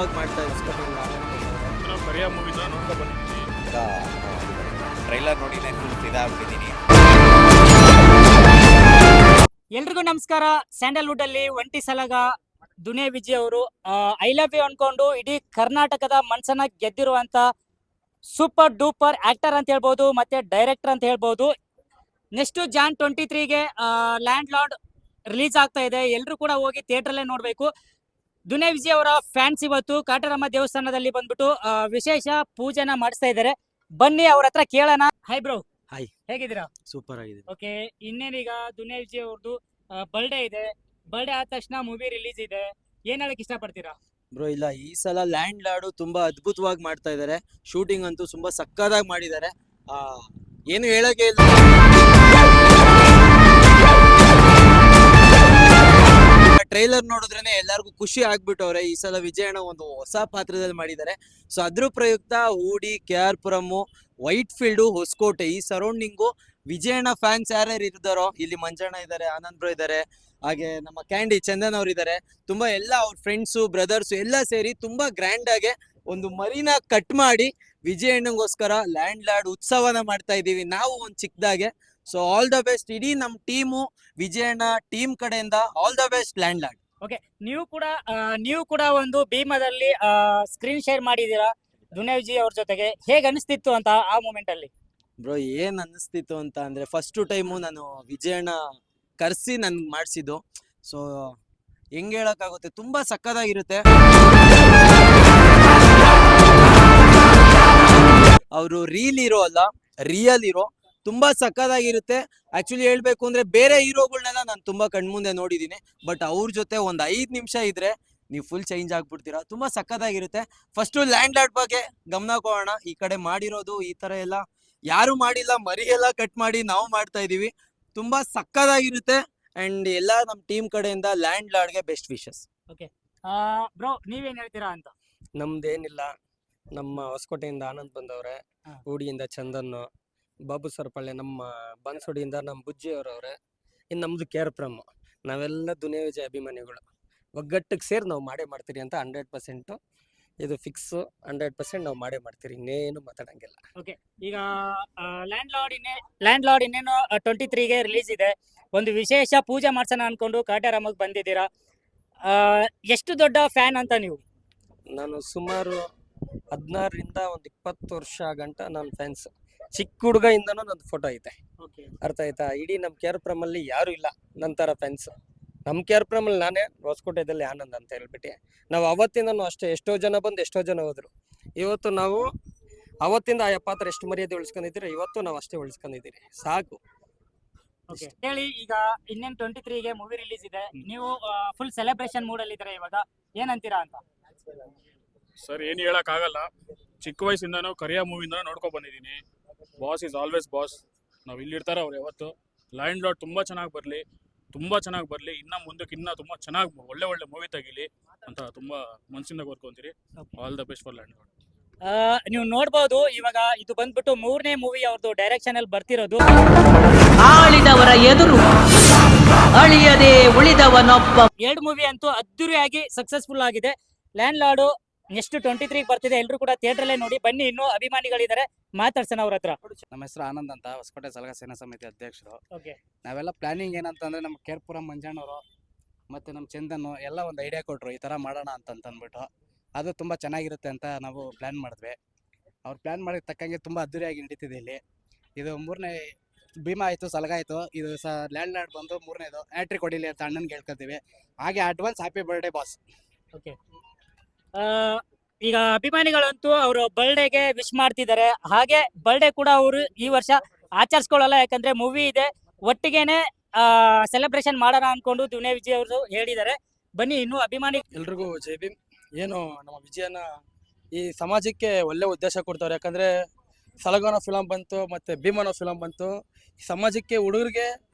ಅದ್ಭುತವಾಗಿ ಮಾಡ್ತಾ ಇದ್ದಾರೆ. ನಾವು ಕರಿಯ ಮೂವಿನ ನೋಡ್ಕೊಂಡು ಬಂದಿದ್ದೀವಿ. ಟ್ರೈಲರ್ ನೋಡಿ ನಾನು ಫುಲ್ ಫಿದಾಗ್ಬಿಟ್ಟಿದ್ದೀನಿ. ಎಲ್ರಿಗೂ ನಮಸ್ಕಾರ. ಸ್ಯಾಂಡಲ್ವುಡ್ ಅಲ್ಲಿ ಒಂಟಿ ಸಲಗ ದುನಿಯಾ ವಿಜಯ್ ಅವರು ಐ ಲವ್ ಯು ಅನ್ಕೊಂಡು ಇಡೀ ಕರ್ನಾಟಕದ ಮನ್ಸನ್ನ ಗೆದ್ದಿರುವಂತ ಸೂಪರ್ ಡೂಪರ್ ಆಕ್ಟರ್ ಅಂತ ಹೇಳ್ಬೋದು, ಮತ್ತೆ ಡೈರೆಕ್ಟರ್ ಅಂತ ಹೇಳ್ಬೋದು. ನೆಕ್ಸ್ಟ್ ಜಾನ್ 23ಗೆ ಲ್ಯಾಂಡ್ ಲಾರ್ಡ್ ರಿಲೀಸ್ ಆಗ್ತಾ ಇದೆ. ಎಲ್ರು ಕೂಡ ಹೋಗಿ ಥಿಯೇಟರ್ ಅಲ್ಲೇ ನೋಡ್ಬೇಕು. ದುನಿಯಾ ವಿಜಯ್ ಅವರ ಫ್ಯಾನ್ಸ್ ಇವತ್ತು ಕಾಟರಮ್ಮ ದೇವಸ್ಥಾನದಲ್ಲಿ ಬಂದ್ಬಿಟ್ಟು ವಿಶೇಷ ಪೂಜೆನ ಮಾಡಿಸ್ತಾ ಇದ್ದಾರೆ. ಬನ್ನಿ ಅವ್ರ ಹತ್ರ ಕೇಳೋಣ. High bro. ಹಾಯ್. ಹೇಗಿದ್ದೀರಾ? ಸೂಪರ್ ಆಗಿದೆ. ಓಕೆ, ಇನ್ನೇನೀಗ ದುನಿಯಾ ವಿಜಯ್ ಅವ್ರದ್ದು ಬರ್ಡೇ ಇದೆ. ಬರ್ಡೇ ಆದ ತಕ್ಷಣ ಮೂವಿ ರಿಲೀಸ್ ಇದೆ. ಏನ್ ಹೇಳಕ್ ಇಷ್ಟಪಡ್ತೀರಾ? ಬ್ರೋ ಇಲ್ಲ, ಈ ಸಲ ಲ್ಯಾಂಡ್ ಲಾರ್ಡ್ ತುಂಬಾ ಅದ್ಭುತವಾಗಿ ಮಾಡ್ತಾ ಇದ್ದಾರೆ. ಶೂಟಿಂಗ್ ಅಂತೂ ತುಂಬಾ ಸಕ್ಕದಾಗಿ ಮಾಡಿದ್ದಾರೆ. ಏನು ಹೇಳಕ್ಕೆ ಇಲ್ಲ. ಟ್ರೈಲರ್ ನೋಡಿದ್ರೇನೆ ಎಲ್ಲರಿಗೂ ಖುಷಿ ಆಗ್ಬಿಟ್ಟವ್ರೆ. ಈ ಸಲ ವಿಜಯಣ್ಣ ಒಂದು ಹೊಸ ಪಾತ್ರದಲ್ಲಿ ಮಾಡಿದ್ದಾರೆ. ಸೊ ಅದ್ರ ಪ್ರಯುಕ್ತ Hoodi, KR Puram, Whitefield, Hosakote ಈ ಸರೌಂಡಿಂಗು ವಿಜಯಣ್ಣ ಫ್ಯಾನ್ಸ್ ಯಾರ್ಯಾರು ಇದ್ದಾರೋ, ಇಲ್ಲಿ ಮಂಜಣ್ಣ ಇದ್ದಾರೆ, ಆನಂದ್ ಬ್ರೋ ಇದ್ದಾರೆ, ಹಾಗೆ ನಮ್ಮ ಕ್ಯಾಂಡಿ ಚಂದನ್ ಅವ್ರು ಇದ್ದಾರೆ. ತುಂಬಾ ಎಲ್ಲ ಅವ್ರ ಫ್ರೆಂಡ್ಸು ಬ್ರದರ್ಸು ಎಲ್ಲ ಸೇರಿ ತುಂಬಾ ಗ್ರ್ಯಾಂಡ್ ಆಗಿ ಒಂದು ಮರಿನ ಕಟ್ ಮಾಡಿ ವಿಜಯಣ್ಣಗೋಸ್ಕರ ಲ್ಯಾಂಡ್ ಲಾರ್ಡ್ ಉತ್ಸವನ ಮಾಡ್ತಾ ಇದೀವಿ ನಾವು ಒಂದು ಚಿಕ್ಕದಾಗೆ. ಸೊ ಆಲ್ ದ ಬೆಸ್ಟ್ ಇಡೀ ನಮ್ಮ ಟೀಮು, ವಿಜಯಣ್ಣ ಟೀಮ್ ಕಡೆಯಿಂದ all the best land lord. Okay, ನೀವು ಕೂಡ ಒಂದು ಭೀಮದಲ್ಲಿ ಸ್ಕ್ರೀನ್ ಶೇರ್ ಮಾಡಿದೀರಾ ದುನಿಯಾ ವಿಜಯ್ ಅವ್ರ ಜೊತೆಗೆ. ಹೇಗ್ ಅನಿಸ್ತಿತ್ತು ಅಂತ ಆ ಮೂಮೆಂಟ್ ಅಲ್ಲಿ? ಬ್ರೋ ಏನ್ ಅನ್ನಿಸ್ತಿತ್ತು ಅಂತ ಅಂದ್ರೆ, ಫಸ್ಟ್ ಟೈಮು ನಾನು ವಿಜಯಣ್ಣ ಕರ್ಸಿ ನನ್ಗೆ ಮಾಡಿಸಿದ್ದು. ಸೊ ಹೆಂಗ್ ಹೇಳಕ್ಕಾಗುತ್ತೆ, ತುಂಬಾ ಸಕ್ಕದಾಗಿರುತ್ತೆ. ಅವರು ರೀಲ್ ಹೀರೋ ಅಲ್ಲ, ರಿಯಲ್ ಹೀರೋ. ತುಂಬಾ ಸಕ್ಕದಾಗಿರುತ್ತೆ. ಆಕ್ಚುಲಿ ಹೇಳ್ಬೇಕು ಅಂದ್ರೆ ಬೇರೆ ಹೀರೋಗಳನ್ನೆಲ್ಲ ನಾನು ತುಂಬಾ ಕಣ್ಮುಂದೆ ನೋಡಿದೀನಿ, ಬಟ್ ಅವ್ರ ಜೊತೆ ಒಂದ್ 5 ನಿಮಿಷ ಇದ್ರೆ ನೀವು ಫುಲ್ ಚೇಂಜ್ ಆಗ್ಬಿಡ್ತೀರಾ. ತುಂಬಾ ಸಕ್ಕದಾಗಿರುತ್ತೆ. ಫಸ್ಟ್ ಲ್ಯಾಂಡ್ ಲಾರ್ಡ್ ಬಗ್ಗೆ ಗಮನ ಕೊಡೋಣ. ಈ ಕಡೆ ಮಾಡಿರೋದು ಈ ತರ ಎಲ್ಲ ಯಾರು ಮಾಡಿಲ್ಲ, ಮರಿ ಎಲ್ಲ ಕಟ್ ಮಾಡಿ ನಾವು ಮಾಡ್ತಾ ಇದೀವಿ. ತುಂಬಾ ಸಕ್ಕದಾಗಿರುತ್ತೆ. ಅಂಡ್ ಎಲ್ಲ ನಮ್ಮ ಟೀಮ್ ಕಡೆಯಿಂದ ಲ್ಯಾಂಡ್ ಲಾರ್ಡ್ಗೆ ಬೆಸ್ಟ್ ವಿಶಸ್. ಬ್ರೋ ನೀವೇನ್ ಹೇಳ್ತೀರಾ ಅಂತ? ನಮ್ದೇನಿಲ್ಲ, ನಮ್ಮ ಹೊಸಕೋಟೆಯಿಂದ ಆನಂದ್ ಬಂದವ್ರೆ, ಹಾ. ಊಡಿಯಿಂದ ಚಂದನ್, ಬಾಬು ಸರ್ಪಳ್ಳಿ, ನಮ್ಮ ಬನಸೋಡಿಯಿಂದ ನಮ್ಮ ಬುಜ್ಜಿ ಅವರವ್ರೆ, ಇನ್ನು ನಮ್ದು KR ಪುರಂ. ನಾವೆಲ್ಲ ದುನಿಯಾ ವಿಜಯ್ ಅಭಿಮಾನಿಗಳು. ಒಗ್ಗಟ್ಟಿಗೆ ಸೇರಿ ನಾವು ಮಾಡೇ ಮಾಡ್ತೀರಿ ಅಂತ 100% ಇದು ಫಿಕ್ಸ್. 100% ನಾವು ಮಾಡೇ ಮಾಡ್ತೀರಿ, ಇನ್ನೇನು ಮಾತಾಡಂಗಿಲ್ಲ. ಈಗ ಲ್ಯಾಂಡ್ ಲಾರ್ಡ್ ಇನ್ನೇನು 23ಗೆ ರಿಲೀಸ್ ಇದೆ. ಒಂದು ವಿಶೇಷ ಪೂಜೆ ಮಾಡ್ಸೋಣ ಅನ್ಕೊಂಡು ಕಾಟರಾಮಕ್ಕೆ ಬಂದಿದ್ದೀರಾ. ಎಷ್ಟು ದೊಡ್ಡ ಫ್ಯಾನ್ ಅಂತ ನೀವು? ನಾನು ಸುಮಾರು 16ರಿಂದ ಒಂದು 20 ವರ್ಷ ಗಂಟ ನಾನು ಫ್ಯಾನ್ಸ್. ಚಿಕ್ಕ ಹುಡುಗಯಿಂದನೂ ನಂದು ಫೋಟೋ ಐತೆ, ಅರ್ಥ ಆಯ್ತಾ? ಇಡೀ ನಮ್ಮ KR ಪುರಂ ಅಲ್ಲಿ ಯಾರು ಇಲ್ಲ ನನ್ನ ಥರ ಫ್ಯಾನ್ಸ್. ನಮ್ಮ KR ಪುರಂ ಅಲ್ಲಿ ನಾನೇ, ಹೊಸಕೋಟೆದಲ್ಲಿ ಆನಂದ್ ಅಂತ ಹೇಳ್ಬಿಟ್ಟು ನಾವು ಅವತ್ತಿಂದನೂ ಅಷ್ಟೇ. ಎಷ್ಟೋ ಜನ ಬಂದು ಎಷ್ಟೋ ಜನ ಹೋದ್ರು. ಇವತ್ತು ನಾವು ಅವತ್ತಿಂದ ಆ ಪಾತ್ರ ಎಷ್ಟು ಮರ್ಯಾದೆ ಉಳಿಸ್ಕೊಂಡಿದ್ದೀರಿ, ಇವತ್ತು ನಾವು ಅಷ್ಟೇ ಉಳಿಸ್ಕೊಂಡಿದ್ದೀರಿ, ಸಾಕು. ಹೇಳಿ, ಈಗ ಇನ್ನೇನು 23ಗೆ ಮೂವಿ ರಿಲೀಸ್ ಇದೆ. ನೀವು ಫುಲ್ ಸೆಲೆಬ್ರೇಷನ್ ಮೂಡ್ ಅಲ್ಲಿ ಇದ್ದೀರಾ ಇವಾಗ. ಏನಂತೀರಾ ಅಂತ? ಸರ್ ಏನು ಹೇಳಕ್ ಆಗಲ್ಲ. ಚಿಕ್ಕ ವಯಸ್ಸಿಂದನೂ ಕರಿಯ ಮೂವಿನ ನೋಡ್ಕೊಂಡು ಬಂದಿದ್ದೀನಿ. Boss is always boss. ನಾವು ಇಲ್ಲಿರ್ತಾರೆ ಅವ್ರು ಯಾವತ್ತು. ಲ್ಯಾಂಡ್ ಲಾರ್ಡ್ ತುಂಬಾ ಚೆನ್ನಾಗಿ ಬರಲಿ, ಇನ್ನ ಮುಂದಕ್ಕೆ ಇನ್ನ ತುಂಬಾ ಚೆನ್ನಾಗಿ ಒಳ್ಳೆ ಮೂವಿ ತೆಗಿಲಿ ಅಂತ ತುಂಬಾ ಮನಸ್ಸಿಂದ ಕೋರ್ಕೊಂತೀರಿ. All the best for landlord. ನೀವು ನೋಡ್ಬೋದು, ಇವಾಗ ಇದು ಬಂದ್ಬಿಟ್ಟು 3ನೇ ಮೂವಿ ಅವ್ರದ್ದು ಡೈರೆಕ್ಷನ್ ಅಲ್ಲಿ ಬರ್ತಿರೋದು. ಆಳಿದವರ ಎದುರು ಅಳಿಯದೆ ಉಳಿದವನೊಬ್ಬ. 2 ಮೂವಿ ಅಂತೂ ಅದ್ದೂರಿಯಾಗಿ ಸಕ್ಸಸ್ಫುಲ್ ಆಗಿದೆ. ಲ್ಯಾಂಡ್ ಲಾರ್ಡ್ ನೆಕ್ಸ್ಟ್ 23ಗೆ ಬರ್ತಿದೆ. ಎಲ್ರು ಕೂಡ ಥಿಯೇಟರ್ ಅಲ್ಲೇ ನೋಡಿ. ಬನ್ನಿ, ಇನ್ನೂ ಅಭಿಮಾನಿಗಳಿದ್ದಾರೆ, ಮಾತಾಡ್ಸೋಣ ಅವ್ರ ಹತ್ರ. ನಮ್ಮ ಹೆಸರು ಆನಂದ್ ಅಂತ, ಹೊಸಕೋಟೆ ಸಲಗ ಸೇನಾ ಸಮಿತಿ ಅಧ್ಯಕ್ಷರು. ನಾವೆಲ್ಲ ಪ್ಲಾನಿಂಗ್ ಏನಂತಂದ್ರೆ, ನಮ್ಮ KR ಪುರಂ ಮಂಜಣ್ಣವರು ಮತ್ತೆ ನಮ್ಮ ಚಂದನ್ ಎಲ್ಲ ಒಂದು ಐಡಿಯಾ ಕೊಟ್ರು, ಈ ತರ ಮಾಡೋಣ ಅಂದ್ಬಿಟ್ಟು. ಅದು ತುಂಬಾ ಚೆನ್ನಾಗಿರುತ್ತೆ ಅಂತ ನಾವು ಪ್ಲಾನ್ ಮಾಡಿದ್ವಿ. ಅವ್ರು ಪ್ಲಾನ್ ಮಾಡಿದ ತಕ್ಕಂಗೆ ತುಂಬಾ ಅದ್ದೂರಿಯಾಗಿ ನಡೀತಿದೆ ಇಲ್ಲಿ. ಇದು 3ನೇ ಭೀಮಾ ಆಯ್ತು, ಸಲಗ ಆಯ್ತು, ಇದು ಲ್ಯಾಂಡ್ ಲಾರ್ಡ್ ಬಂದು 3ನೇದು. ಹ್ಯಾಟ್ರಿಕ್ ಹೊಡಿಲಿ ಅಂತ ಅಣ್ಣನ್ಗೆ ಹೇಳ್ಕೊತೀವಿ. ಹಾಗೆ ಅಡ್ವಾನ್ಸ್ ಹ್ಯಾಪಿ ಬರ್ಡೇ ಬಾಸ್. ಈಗ ಅಭಿಮಾನಿಗಳಂತೂ ಅವರು ಬರ್ಡೇಗೆ ವಿಶ್ ಮಾಡ್ತಿದ್ದಾರೆ. ಹಾಗೆ ಬರ್ಡೇ ಕೂಡ ಅವರು ಈ ವರ್ಷ ಆಚರಿಸ್ಕೊಳ್ಳಲ್ಲ, ಯಾಕಂದ್ರೆ ಮೂವಿ ಇದೆ. ಒಟ್ಟಿಗೆನೆ ಸೆಲೆಬ್ರೇಷನ್ ಮಾಡೋಣ ಅನ್ಕೊಂಡು ದುನಿಯಾ ವಿಜಯ್ ಅವರು ಹೇಳಿದ್ದಾರೆ. ಬನ್ನಿ, ಇನ್ನೂ ಅಭಿಮಾನಿ. ಎಲ್ರಿಗೂ ಜೈ ಭೀಮ್. ಏನು ನಮ್ಮ ವಿಜಯನ ಈ ಸಮಾಜಕ್ಕೆ ಒಳ್ಳೆ ಉದ್ದೇಶ ಕೊಡ್ತಾರೆ. ಯಾಕಂದ್ರೆ ಸಲಗನ ಫಿಲಂ ಬಂತು, ಮತ್ತೆ ಭೀಮನ ಫಿಲಂ ಬಂತು. ಈ ಸಮಾಜಕ್ಕೆ ಹುಡುಗರಿಗೆ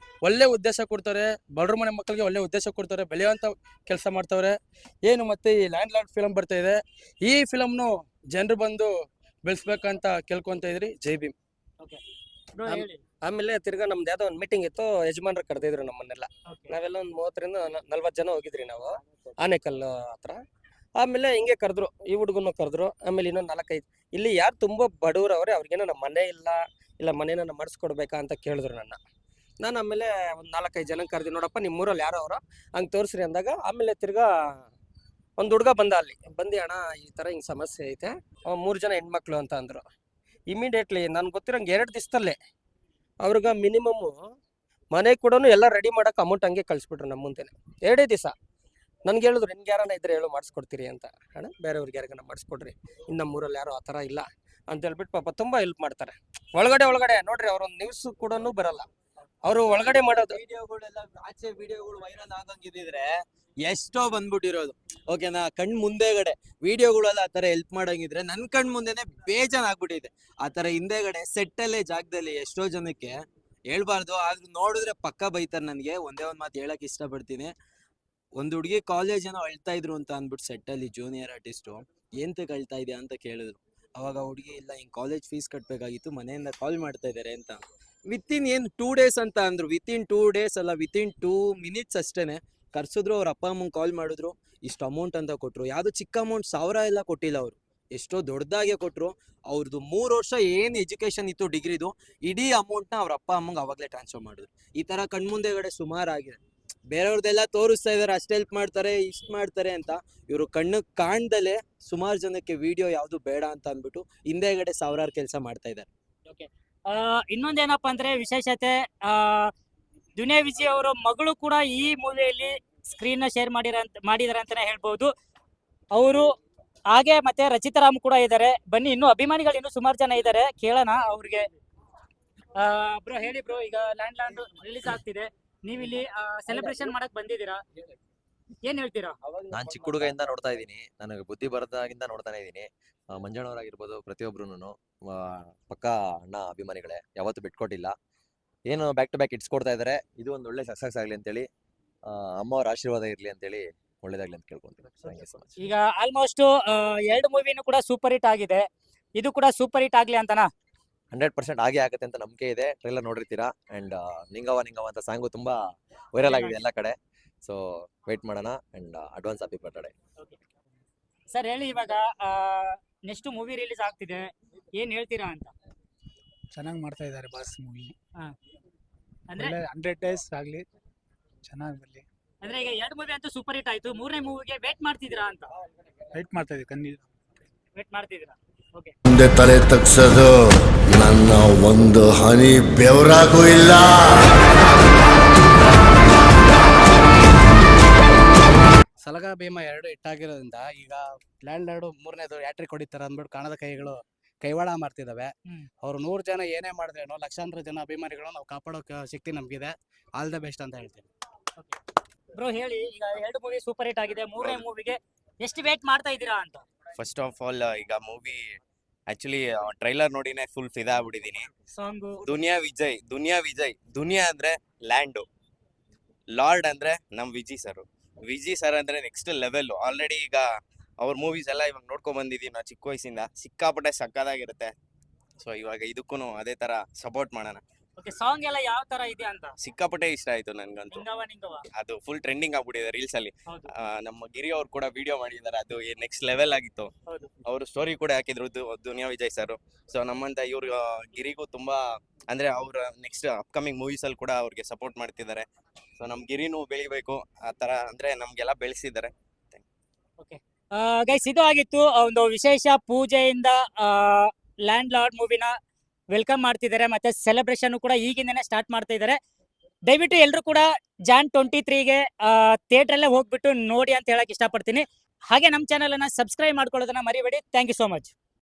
ಒಳ್ಳೆ ಉದ್ದೇಶ ಕೊಡ್ತಾರೆ, ಬಡವ್ರ ಮನೆ ಮಕ್ಕಳಿಗೆ ಒಳ್ಳೆ ಉದ್ದೇಶ ಕೊಡ್ತಾರೆ, ಬೆಳೆಯುವಂಥ ಕೆಲಸ ಮಾಡ್ತವ್ರೆ. ಏನು ಮತ್ತೆ ಈ ಲ್ಯಾಂಡ್ ಲಾರ್ಡ್ ಫಿಲಂ ಬರ್ತಾ ಇದೆ, ಈ ಫಿಲಮ್ನು ಜನರು ಬಂದು ಬೆಳೆಸ್ಬೇಕಂತ ಕೇಳ್ಕೊಂತ ಇದ್ರಿ. ಜೈ ಭೀಮ್. ಆಮೇಲೆ ತಿರ್ಗಾ ನಮ್ದು ಯಾವ್ದೋ ಒಂದು ಮೀಟಿಂಗ್ ಇತ್ತು, ಯಜಮಾನ್ರು ಕರೆದಿದ್ರು ನಮ್ಮನ್ನೆಲ್ಲ. ನಾವೆಲ್ಲ ಒಂದು 30ರಿಂದ 40 ಜನ ಹೋಗಿದ್ರಿ ನಾವು, ಆನೇಕಲ್ ಹತ್ರ. ಆಮೇಲೆ ಹಿಂಗೆ ಕರೆದ್ರು, ಈ ಹುಡುಗನ ಕರೆದ್ರು. ಆಮೇಲೆ ಇನ್ನೊಂದು 4-5 ಇಲ್ಲಿ ಯಾರು ತುಂಬ ಬಡವರು ಅವ್ರೆ, ಅವ್ರಿಗೇನೋ ನಮ್ಮ ಮನೆ ಇಲ್ಲ ಮನೇನ ಮಾಡಿಸ್ಕೊಡ್ಬೇಕಾ ಅಂತ ಕೇಳಿದ್ರು ನಾನು ಆಮೇಲೆ ಒಂದು 4-5 ಜನ ಕರೆದಿ, ನೋಡಪ್ಪ ನಿಮ್ಮೂರಲ್ಲಿ ಯಾರೋ ಅವರು ಹಂಗೆ ತೋರಿಸ್ರಿ ಅಂದಾಗ, ಆಮೇಲೆ ತಿರ್ಗಾ ಒಂದು ಹುಡುಗ ಬಂದ, ಅಲ್ಲಿ ಬಂದು ಅಣ್ಣ ಈ ಥರ ಹಿಂಗೆ ಸಮಸ್ಯೆ ಐತೆ, 3 ಜನ ಹೆಣ್ಮಕ್ಳು ಅಂತ ಅಂದರು. ಇಮಿಡಿಯೇಟ್ಲಿ ನನ್ಗೆ ಗೊತ್ತಿರೋಂಗೆ 2 ದಿವಸದಲ್ಲೇ ಅವ್ರಿಗೆ ಮಿನಿಮಮ್ಮು ಮನೆ ಕೂಡ ಎಲ್ಲ ರೆಡಿ ಮಾಡೋಕೆ ಅಮೌಂಟ್ ಹಂಗೆ ಕಳಿಸ್ಬಿಟ್ರು ನಮ್ಮ ಮುಂದೆನೆ. 2 ದಿವಸ ನನ್ಗೆ ಹೇಳಿದ್ರು, ನಿನ್ಗೆ ಯಾರನ್ನ ಇದ್ರೆ ಹೇಳು ಮಾಡಿಸ್ಕೊಡ್ತೀರಿ ಅಂತ. ಅಣ್ಣ ಬೇರೆಯವ್ರಿಗೆ ಯಾರಿಗಾನ ಮಾಡಿಸ್ಕೊಡ್ರಿ, ಇನ್ನು ನಮ್ಮೂರಲ್ಲಿ ಯಾರು ಆ ಥರ ಇಲ್ಲ ಅಂತ ಹೇಳ್ಬಿಟ್ಟು ಪಾಪ ತುಂಬ ಹೆಲ್ಪ್ ಮಾಡ್ತಾರೆ. ಒಳಗಡೆ ನೋಡ್ರಿ, ಅವ್ರೊಂದು ನ್ಯೂಸ್ ಕೂಡ ಬರಲ್ಲ, ಅವರು ಒಳಗಡೆ ಮಾಡೋದು. ವಿಡಿಯೋಗಳೆಲ್ಲ ಆಚೆ ವಿಡಿಯೋಗಳು ವೈರಲ್ ಆಗಂಗಿದ್ರೆ ಎಷ್ಟೋ ಬಂದ್ಬಿಟ್ಟಿರೋದು. ಓಕೆನಾ, ಕಣ್ ಮುಂದೆಗಡೆ ವಿಡಿಯೋಗಳೆಲ್ಲ ಆ ತರ ಹೆಲ್ಪ್ ಮಾಡಂಗಿದ್ರೆ ನನ್ ಕಣ್ ಮುಂದೆನೆ ಬೇಜಾನ್ ಆಗ್ಬಿಟ್ಟಿದೆ. ಆ ತರ ಹಿಂದೆಗಡೆ ಸೆಟ್ಟಲ್ಲೇ ಜಾಗದಲ್ಲಿ ಎಷ್ಟೋ ಜನಕ್ಕೆ ಹೇಳ್ಬಾರ್ದು, ಆದ್ರೂ ನೋಡಿದ್ರೆ ಪಕ್ಕ ಬೈತಾರೆ. ನನಗೆ ಒಂದೇ ಒಂದ್ ಮಾತು ಹೇಳಕ್ ಇಷ್ಟಪಡ್ತೀನಿ. ಒಂದ್ ಹುಡುಗಿ ಕಾಲೇಜ್ ಏನೋ ಅಳ್ತಾ ಇದ್ರು ಅಂತ ಅಂದ್ಬಿಟ್ಟು ಸೆಟ್ಟಲ್ಲಿ ಜೂನಿಯರ್ ಆರ್ಟಿಸ್ಟು ಏಂತಕ್ಕೆ ಅಳ್ತಾ ಇದೆಯಾ ಅಂತ ಕೇಳಿದ್ರು. ಅವಾಗ ಹುಡುಗಿ ಇಲ್ಲ, ಹಿಂಗ್ ಕಾಲೇಜ್ ಫೀಸ್ ಕಟ್ಬೇಕಾಗಿತ್ತು, ಮನೆಯಿಂದ ಕಾಲ್ ಮಾಡ್ತಾ ಇದಾರೆ ಅಂತ. ವಿತಿನ್ 2 ಡೇಸ್ ಅಂತ ಅಂದ್ರು. ವಿತಿನ್ 2 ಡೇಸ್ ಅಲ್ಲ, ವಿತಿನ್ 2 ಮಿನಿಟ್ಸ್ ಅಷ್ಟೇನೆ ಕರ್ಸಿದ್ರು. ಅವ್ರ ಅಪ್ಪ ಅಮ್ಮಂಗೆ ಕಾಲ್ ಮಾಡಿದ್ರು, ಇಷ್ಟು ಅಮೌಂಟ್ ಅಂತ ಕೊಟ್ರು. ಯಾವ್ದು ಚಿಕ್ಕ ಅಮೌಂಟ್ 1000 ಎಲ್ಲ ಕೊಟ್ಟಿಲ್ಲ ಅವರು, ಎಷ್ಟೋ ದೊಡ್ಡದಾಗೆ ಕೊಟ್ರು. ಅವ್ರದ್ದು 3 ವರ್ಷ ಏನ್ ಎಜುಕೇಶನ್ ಇತ್ತು ಡಿಗ್ರಿದು, ಇಡೀ ಅಮೌಂಟ್ನ ಅವ್ರ ಅಪ್ಪ ಅಮ್ಮಂಗೆ ಅವಾಗಲೇ ಟ್ರಾನ್ಸ್ಫರ್ ಮಾಡಿದ್ರು. ಈ ತರ ಕಣ್ಮುಂದೆಗಡೆ ಸುಮಾರು ಆಗಿದೆ. ಬೇರೆಯವ್ರದ್ದೆಲ್ಲ ತೋರಿಸ್ತಾ ಇದಾರೆ, ಅಷ್ಟು ಹೆಲ್ಪ್ ಮಾಡ್ತಾರೆ, ಇಷ್ಟು ಮಾಡ್ತಾರೆ ಅಂತ. ಇವರು ಕಣ್ಣು ಕಾಣ್ದಲೆ ಸುಮಾರು ಜನಕ್ಕೆ ವಿಡಿಯೋ ಯಾವ್ದು ಬೇಡ ಅಂತ ಅಂದ್ಬಿಟ್ಟು ಹಿಂದೆಗಡೆ ಸಾವಿರಾರು ಕೆಲಸ ಮಾಡ್ತಾ ಇದ್ದಾರೆ. ಇನ್ನೊಂದೇನಪ್ಪ ಅಂದ್ರೆ ವಿಶೇಷತೆ, ದುನಿಯಾ ವಿಜಯ್ ಅವರ ಮಗಳು ಕೂಡ ಈ ಮೂವಿಯಲ್ಲಿ ಸ್ಕ್ರೀನ್ ನ ಶೇರ್ ಮಾಡಿದಾರೆ ಅಂತಾನೆ ಹೇಳ್ಬಹುದು. ಅವರು ಹಾಗೆ ಮತ್ತೆ ರಚಿತಾರಾಮ್ ಕೂಡ ಇದ್ದಾರೆ. ಬನ್ನಿ, ಇನ್ನು ಅಭಿಮಾನಿಗಳು ಇನ್ನೂ ಸುಮಾರು ಜನ ಇದ್ದಾರೆ, ಕೇಳೋಣ ಅವ್ರಿಗೆ. ಬ್ರೋ ಹೇಳಿ ಬ್ರೋ, ಈಗ ಲ್ಯಾಂಡ್ ರಿಲೀಸ್ ಆಗ್ತಿದೆ, ನೀವಿಲ್ಲಿ ಸೆಲೆಬ್ರೇಷನ್ ಮಾಡಕ್ ಬಂದಿದ್ದೀರಾ, ಏನ್ ಹೇಳ್ತೀರಾ? ನಾನ್ ಚಿಕ್ಕ ಹುಡುಗದಿಂದ ನೋಡ್ತಾ ಇದ್ದೀನಿ, ನನಗೆ ಬುದ್ಧಿ ಬರದಾಗಿಂದ ನೋಡ್ತಾನೆ ಇದ್ದೀನಿ. ಮಂಜಣ್ಣವರಾಗಿರ್ಬೋದು, ಪ್ರತಿಯೊಬ್ರು ಪಕ್ಕ ಅಣ್ಣ ಅಭಿಮಾನಿಗಳೇ, ಯಾವತ್ತೂ ಬಿಟ್ಕೊಟ್ಟಿಲ್ಲ. ಏನು ಬ್ಯಾಕ್ ಟು ಬ್ಯಾಕ್ ಇಟ್ಸ್ ಕೊಡ್ತಾ ಇದಾರೆ. ಇದು ಒಂದು ಒಳ್ಳೆ ಸಕ್ಸಸ್ ಆಗ್ಲಿ ಅಂತೇಳಿ, ಅಮ್ಮವ್ರ ಆಶೀರ್ವಾದ ಇರ್ಲಿ ಅಂತೇಳಿ, ಒಳ್ಳೇದಾಗ್ಲಿ ಅಂತ ಕೇಳ್ಕೊಂತೀನಿ. Thank you so much. ಈಗ ಆಲ್ಮೋಸ್ಟ್ 2 ಮೂವಿನೂ ಕೂಡ ಸೂಪರ್ ಹಿಟ್ ಆಗಿದೆ, ಇದು ಕೂಡ ಸೂಪರ್ ಹಿಟ್ ಆಗ್ಲಿ ಅಂತನಾ? 100% ಆಗೇ ಆಗುತ್ತೆ ಅಂತ ನಂಬಿಕೆ ಇದೆ. ಟ್ರೈಲರ್ ನೋಡಿರ್ತೀರಾ. ಅಂಡ್ ನಿಂಗವ ಅಂತ ಸಾಂಗು ತುಂಬಾ ವೈರಲ್ ಆಗಿದೆ ಎಲ್ಲ ಕಡೆ. ಸೊ ವೇಟ್ ಮಾಡೋಣ. And advance happy birthday. Sir ಹೇಳಿ, ಇವಾಗ ನೆಕ್ಸ್ಟ್ ಮೂವಿ ರಿಲೀಸ್ ಆಗ್ತಿದೆ, ಏನ್ ಹೇಳ್ತೀರಾ ಅಂತ? ಚೆನ್ನಾಗಿ ಮಾಡ್ತಾ ಇದ್ದಾರೆ ಬಾಸ್ ಮೂವಿ. ಅಂದ್ರೆ 100 ಡೇಸ್ ಆಗಲಿ, ಚೆನ್ನಾಗಿ ಬರಲಿ. ಅಂದ್ರೆ ಈಗ 2 ಮೂವಿ ಅಂತೂ ಸೂಪರ್ ಹಿಟ್ ಆಯ್ತು, 3ನೇ ಮೂವಿಗೆ ವೇಟ್ ಮಾಡ್ತಿದ್ದೀರಾ ಅಂತ? ವೆಯ್ಟ್ ಮಾಡ್ತಾ ಇದ್ದೀವಿ, ವೇಟ್ ಮಾಡ್ತಿದ್ದೀರಾ? ಓಕೆ. ಮುಂದೆ ತಲೆ ತಗ್ಸೋದು ನನ್ನ ಒಂದು ಹನಿ ಬೆವರಾಗೂ ಇಲ್ಲ. ಸಲಗ ಭೀಮ 2 ಹಿಟ್ಟಾಗಿರೋದ್ರಿಂದ ಈಗ ಲ್ಯಾಂಡ್ ಲಾರ್ಡ್ 3ನೇದು ಹ್ಯಾಟ್ರಿಕ್ ಹೊಡಿತಾರೆ ಅಂದ್ಬಿಟ್ಟು ಕಾಣದ ಕೈಗಳು ಕೈವಾಡ ಮಾಡ್ತಿದ್ದಾವೆ. ಅವ್ರು 100 ಜನ ಏನೇ ಮಾಡಿದ್ರೇನೋ ಲಕ್ಷಾಂತರ ಜನ ಅಭಿಮಾನಿಗಳು ನಾವು ಕಾಪಾಡೋ ಶಕ್ತಿ ನಮ್ಗಿದೆ. ಆಲ್ ದ ಬೆಸ್ಟ್ ಅಂತ ಹೇಳ್ತೀನಿ. ಬ್ರೋ ಹೇಳಿ, ಈಗ 2 ಮೂವಿ ಸೂಪರ್ ಹಿಟ್ ಆಗಿದೆ, 3ನೇ ಮೂವಿಗೆ ಎಷ್ಟು ವೇಟ್ ಮಾಡ್ತಾ ಇದ್ದೀರಾ ಅಂತ? ಫಸ್ಟ್ ಆಫ್ ಆಲ್ ಈಗ ಮೂವಿ ಆಕ್ಚುಲಿ ಟ್ರೈಲರ್ ನೋಡಿನೇ ಫುಲ್ ಫಿದಾ ಆಗ್ಬಿಟ್ಟಿದೀನಿ. ಸಾಂಗು ದುನಿಯಾ ವಿಜಯ್ ದುನಿಯಾ ಅಂದ್ರೆ ಲ್ಯಾಂಡು, ಲಾರ್ಡ್ ಅಂದ್ರೆ ನಮ್ ವಿಜಿ ಸರ್ ಅಂದ್ರೆ ನೆಕ್ಸ್ಟ್ ಲೆವೆಲ್. ಆಲ್ರೆಡಿ ಈಗ ಅವ್ರ ಮೂವೀಸ್ ಎಲ್ಲ ಇವಾಗ ನೋಡ್ಕೊಂಡ್ ಬಂದಿದೀವಿ ನಾವು ಚಿಕ್ಕ ವಯಸ್ಸಿಂದ, ಸಿಕ್ಕಾಪಟ್ಟೆ ಸಕ್ಕದಾಗಿರುತ್ತೆ. ಸೊ ಇವಾಗ ಇದಕ್ಕೂ ಅದೇ ತರ ಸಪೋರ್ಟ್ ಮಾಡೋಣ. ಓಕೆ, ಸಾಂಗ್ ಎಲ್ಲ ಯಾವ ತರ ಇದೆ ಅಂತ? ಸಿಕ್ಕಾಪಟ್ಟೆ ಇಷ್ಟ ಆಯ್ತು ನನ್ಗಂತೂ. ನಿಂಗವ ಅದು ಫುಲ್ ಟ್ರೆಂಡಿಂಗ್ ಆಗ್ಬಿಟ್ಟಿದೆ ರೀಲ್ಸ್ ಅಲ್ಲಿ. ಹೌದು. ನಮ್ಮ ಗಿರಿ ಅವ್ರು ಕೂಡ ವಿಡಿಯೋ ಮಾಡಿದ್ದಾರೆ, ಅದು ನೆಕ್ಸ್ಟ್ ಲೆವೆಲ್ ಆಗಿತ್ತು. ಹೌದು. ಅವರು ಸ್ಟೋರಿ ಕೂಡ ಹಾಕಿದ್ರು ದುನಿಯಾ ವಿಜಯ್ ಸರ್. ಸೊ ನಮ್ಮಂತ ಇವ್ರ ಗಿರಿಗೂ ತುಂಬಾ ಅಂದ್ರೆ ಅವ್ರ ನೆಕ್ಸ್ಟ್ ಅಪ್ಕಮಿಂಗ್ ಮೂವೀಸ್ ಅಲ್ಲಿ ಕೂಡ ಅವ್ರಿಗೆ ಸಪೋರ್ಟ್ ಮಾಡ್ತಿದ್ದಾರೆ. ಸೊ ನಮ್ ಗಿರಿನೂ ಬೆಳಿಬೇಕು ಆ ತರ, ಅಂದ್ರೆ ನಮ್ಗೆಲ್ಲ ಬೆಳೆಸಿದ್ದಾರೆ. ಗೈಸ್, ಇದು ಆಗಿತ್ತು ಒಂದು ವಿಶೇಷ ಪೂಜೆಯಿಂದ ಲ್ಯಾಂಡ್ ಲಾರ್ಡ್ ಮೂವಿನ ವೆಲ್ಕಮ್ ಮಾಡ್ತಿದ್ದಾರೆ, ಮತ್ತೆ ಸೆಲೆಬ್ರೇಷನ್ ಕೂಡ ಈಗಿಂದನೇ ಸ್ಟಾರ್ಟ್ ಮಾಡ್ತಾ ಇದ್ದಾರೆ. ದಯವಿಟ್ಟು ಎಲ್ಲರೂ ಕೂಡ ಜಾನ್ 23ಗೆ ಥಿಯೇಟರ್ ಅಲ್ಲೇ ಹೋಗ್ಬಿಟ್ಟು ನೋಡಿ ಅಂತ ಹೇಳಕ್ ಇಷ್ಟಪಡ್ತೀನಿ. ಹಾಗೆ ನಮ್ಮ ಚಾನಲ್ ಅನ್ನ ಸಬ್ಸ್ಕ್ರೈಬ್ ಮಾಡ್ಕೊಳ್ಳೋದನ್ನ ಮರಿಬೇಡಿ. Thank you so much.